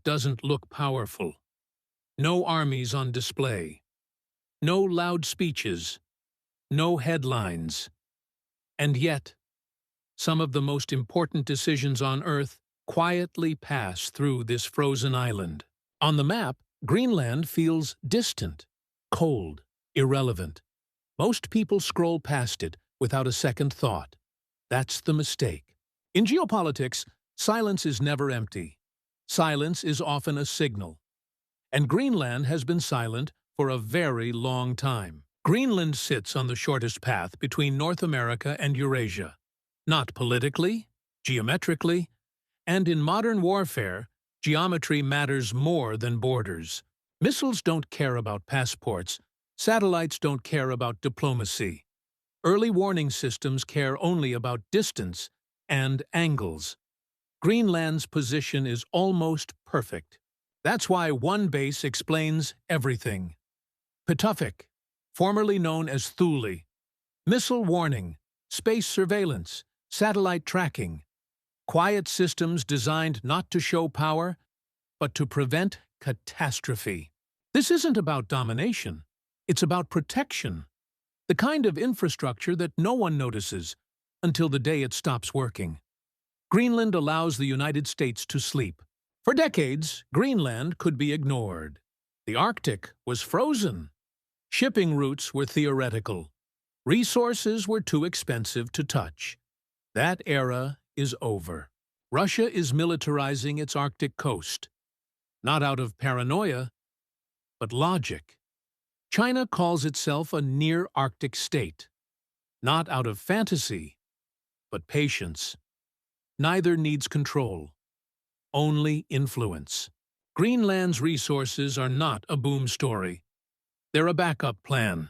doesn't look powerful. No armies on display. No loud speeches. No headlines. And yet, some of the most important decisions on Earth quietly pass through this frozen island. On the map, Greenland feels distant, cold, irrelevant. Most people scroll past it without a second thought. That's the mistake. In geopolitics, silence is never empty. Silence is often a signal. And Greenland has been silent for a very long time. Greenland sits on the shortest path between North America and Eurasia. Not politically, geometrically, and in modern warfare, geometry matters more than borders. Missiles don't care about passports. Satellites don't care about diplomacy. Early warning systems care only about distance and angles. Greenland's position is almost perfect. That's why one base explains everything. Pituffik, formerly known as Thule. Missile warning, space surveillance, satellite tracking. Quiet systems designed not to show power, but to prevent catastrophe. This isn't about domination. It's about protection. The kind of infrastructure that no one notices until the day it stops working. Greenland allows the United States to sleep. For decades, Greenland could be ignored. The Arctic was frozen. Shipping routes were theoretical. Resources were too expensive to touch. That era is over. Russia is militarizing its Arctic coast. Not out of paranoia, but logic. China calls itself a near-Arctic state. Not out of fantasy, but patience. Neither needs control, only influence. Greenland's resources are not a boom story. They're a backup plan.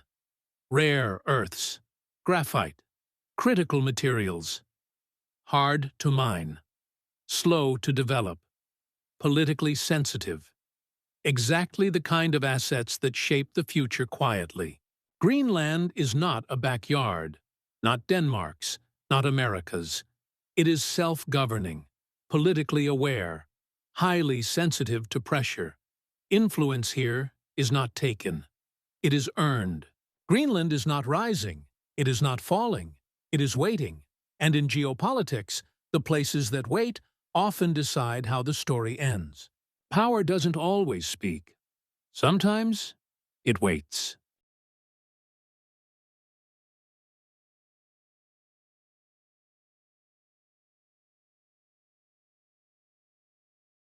Rare earths, graphite, critical materials. Hard to mine, slow to develop, politically sensitive. Exactly the kind of assets that shape the future quietly. Greenland is not a backyard, not Denmark's, not America's. It is self-governing, politically aware, highly sensitive to pressure. Influence here is not taken. It is earned. Greenland is not rising. It is not falling. It is waiting. And in geopolitics, the places that wait often decide how the story ends. Power doesn't always speak. Sometimes it waits.